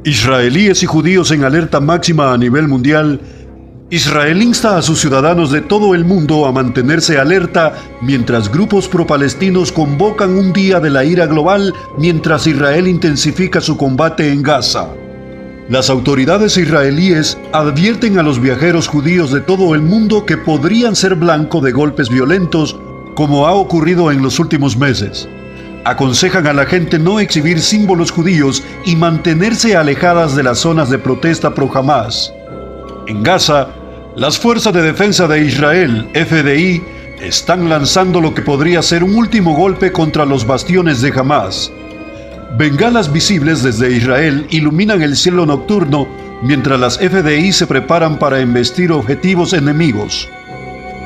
Israelíes y judíos en alerta máxima a nivel mundial. Israel insta a sus ciudadanos de todo el mundo a mantenerse alerta mientras grupos pro-palestinos convocan un día de la ira global mientras Israel intensifica su combate en Gaza. Las autoridades israelíes advierten a los viajeros judíos de todo el mundo que podrían ser blanco de golpes violentos, como ha ocurrido en los últimos meses. Aconsejan a la gente no exhibir símbolos judíos y mantenerse alejadas de las zonas de protesta pro Hamas. En Gaza, las Fuerzas de Defensa de Israel, FDI, están lanzando lo que podría ser un último golpe contra los bastiones de Hamas. Bengalas visibles desde Israel iluminan el cielo nocturno mientras las FDI se preparan para embestir objetivos enemigos.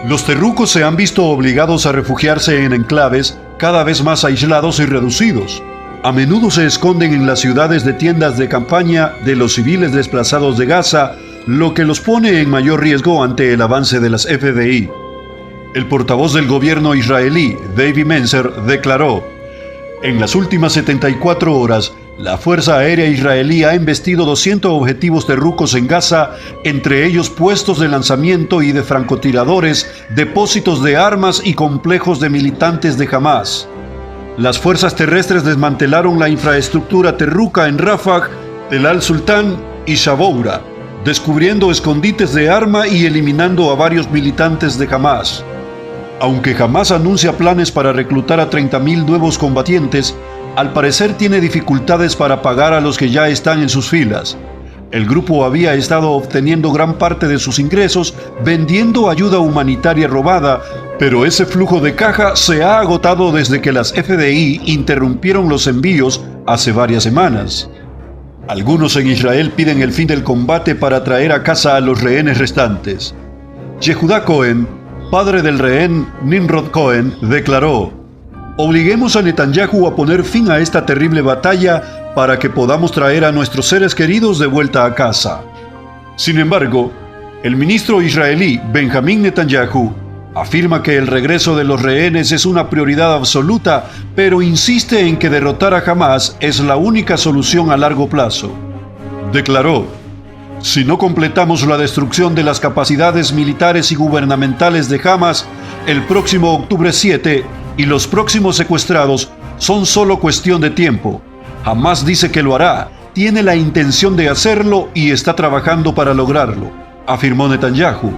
Los terrucos se han visto obligados a refugiarse en enclaves cada vez más aislados y reducidos. A menudo se esconden en las ciudades de tiendas de campaña de los civiles desplazados de Gaza, lo que los pone en mayor riesgo ante el avance de las FDI. El portavoz del gobierno israelí, David Mencer, declaró: en las últimas 74 horas, la Fuerza Aérea Israelí ha embestido 200 objetivos terrucos en Gaza, entre ellos puestos de lanzamiento y de francotiradores, depósitos de armas y complejos de militantes de Hamas. Las fuerzas terrestres desmantelaron la infraestructura terruca en Rafah, Tel al-Sultán y Shaboura, descubriendo escondites de arma y eliminando a varios militantes de Hamas. Aunque Hamas anuncia planes para reclutar a 30.000 nuevos combatientes, al parecer tiene dificultades para pagar a los que ya están en sus filas. El grupo había estado obteniendo gran parte de sus ingresos vendiendo ayuda humanitaria robada, pero ese flujo de caja se ha agotado desde que las FDI interrumpieron los envíos hace varias semanas. Algunos en Israel piden el fin del combate para traer a casa a los rehenes restantes. Yehuda Cohen, padre del rehén Nimrod Cohen, declaró: obliguemos a Netanyahu a poner fin a esta terrible batalla para que podamos traer a nuestros seres queridos de vuelta a casa. Sin embargo, el ministro israelí Benjamin Netanyahu afirma que el regreso de los rehenes es una prioridad absoluta, pero insiste en que derrotar a Hamas es la única solución a largo plazo. Declaró: si no completamos la destrucción de las capacidades militares y gubernamentales de Hamas, el próximo octubre 7 y los próximos secuestrados son solo cuestión de tiempo. Hamas dice que lo hará, tiene la intención de hacerlo y está trabajando para lograrlo, afirmó Netanyahu.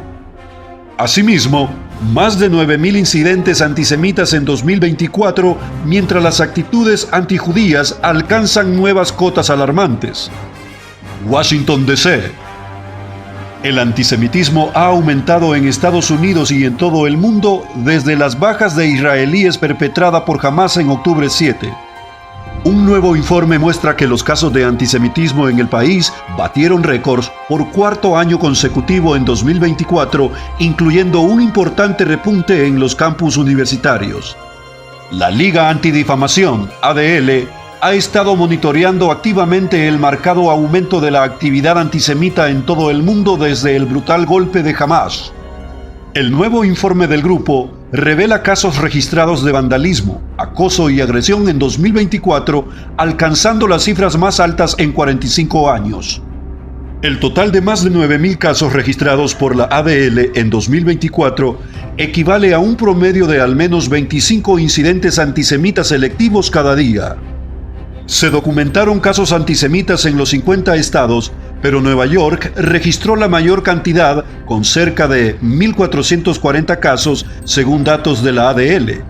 Asimismo, más de 9.000 incidentes antisemitas en 2024, mientras las actitudes antijudías alcanzan nuevas cotas alarmantes. Washington, D.C. El antisemitismo ha aumentado en Estados Unidos y en todo el mundo desde las bajas de israelíes perpetradas por Hamas en octubre 7. Un nuevo informe muestra que los casos de antisemitismo en el país batieron récords por cuarto año consecutivo en 2024, incluyendo un importante repunte en los campus universitarios. La Liga Antidifamación, ADL, ha estado monitoreando activamente el marcado aumento de la actividad antisemita en todo el mundo desde el brutal golpe de Hamas. El nuevo informe del grupo revela casos registrados de vandalismo, acoso y agresión en 2024, alcanzando las cifras más altas en 45 años. El total de más de 9.000 casos registrados por la ADL en 2024 equivale a un promedio de al menos 25 incidentes antisemitas selectivos cada día. Se documentaron casos antisemitas en los 50 estados, pero Nueva York registró la mayor cantidad, con cerca de 1.440 casos, según datos de la ADL.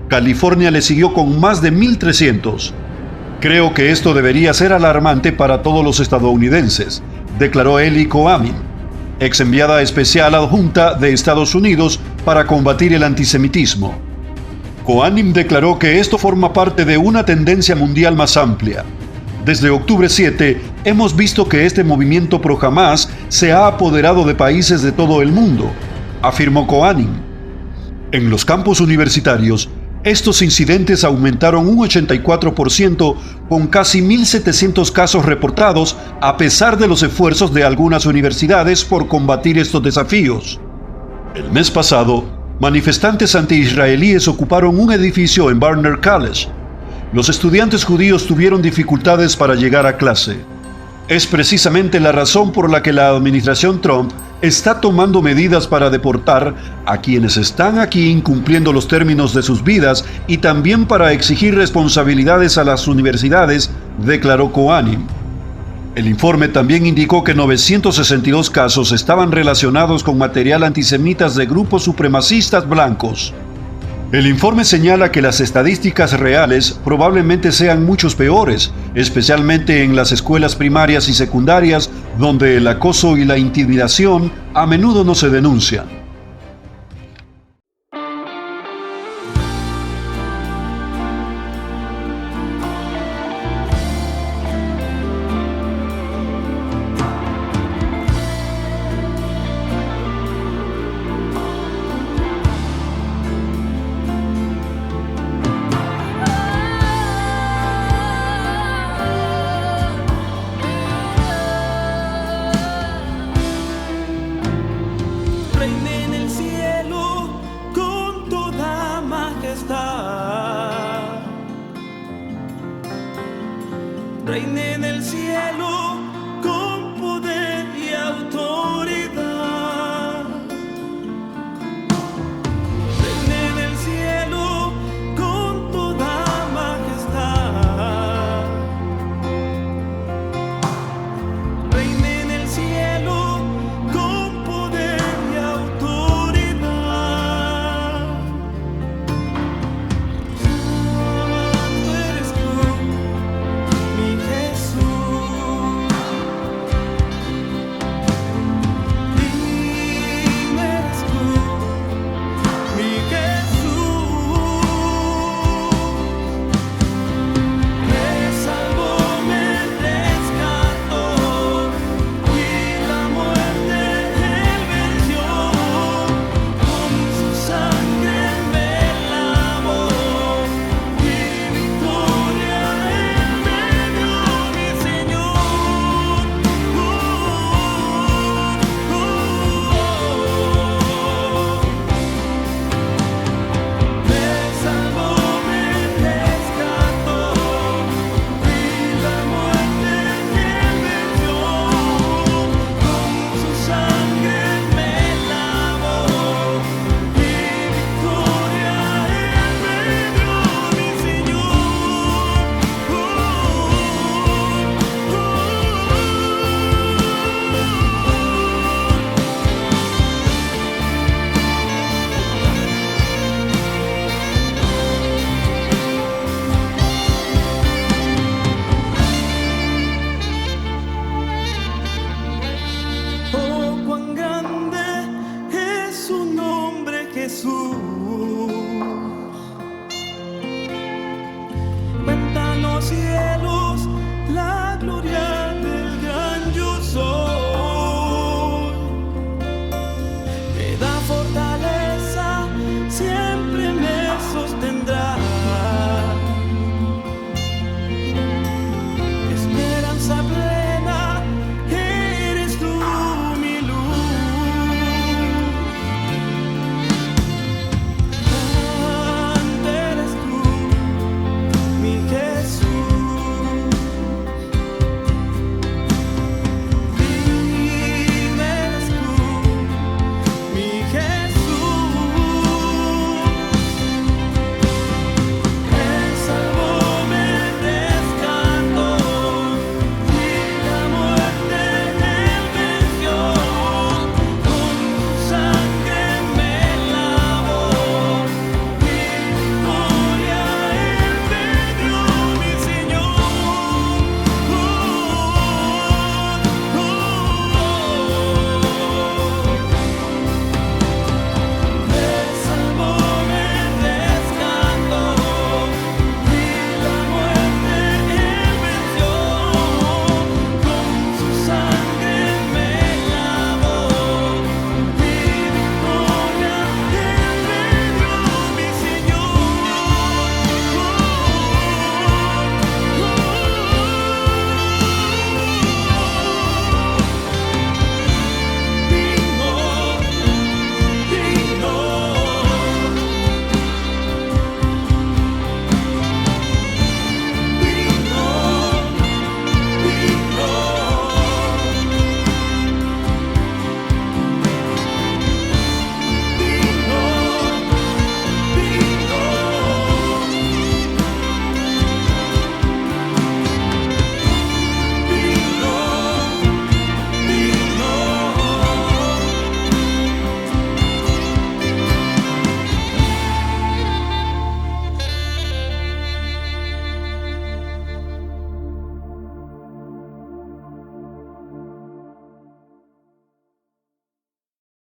California le siguió con más de 1.300. Creo que esto debería ser alarmante para todos los estadounidenses, declaró Eli Coamin, ex enviada especial adjunta de Estados Unidos para combatir el antisemitismo. Coanim declaró que esto forma parte de una tendencia mundial más amplia. Desde octubre 7, hemos visto que este movimiento pro Hamas se ha apoderado de países de todo el mundo, afirmó Coanim. En los campus universitarios, estos incidentes aumentaron un 84%, con casi 1.700 casos reportados, a pesar de los esfuerzos de algunas universidades por combatir estos desafíos. El mes pasado, manifestantes anti-israelíes ocuparon un edificio en Barnard College. Los estudiantes judíos tuvieron dificultades para llegar a clase. Es precisamente la razón por la que la administración Trump está tomando medidas para deportar a quienes están aquí incumpliendo los términos de sus vidas y también para exigir responsabilidades a las universidades, declaró Kohanim. El informe también indicó que 962 casos estaban relacionados con material antisemitas de grupos supremacistas blancos. El informe señala que las estadísticas reales probablemente sean muchos peores, especialmente en las escuelas primarias y secundarias, donde el acoso y la intimidación a menudo no se denuncian. Reina en el cielo con toda majestad. Reina en el cielo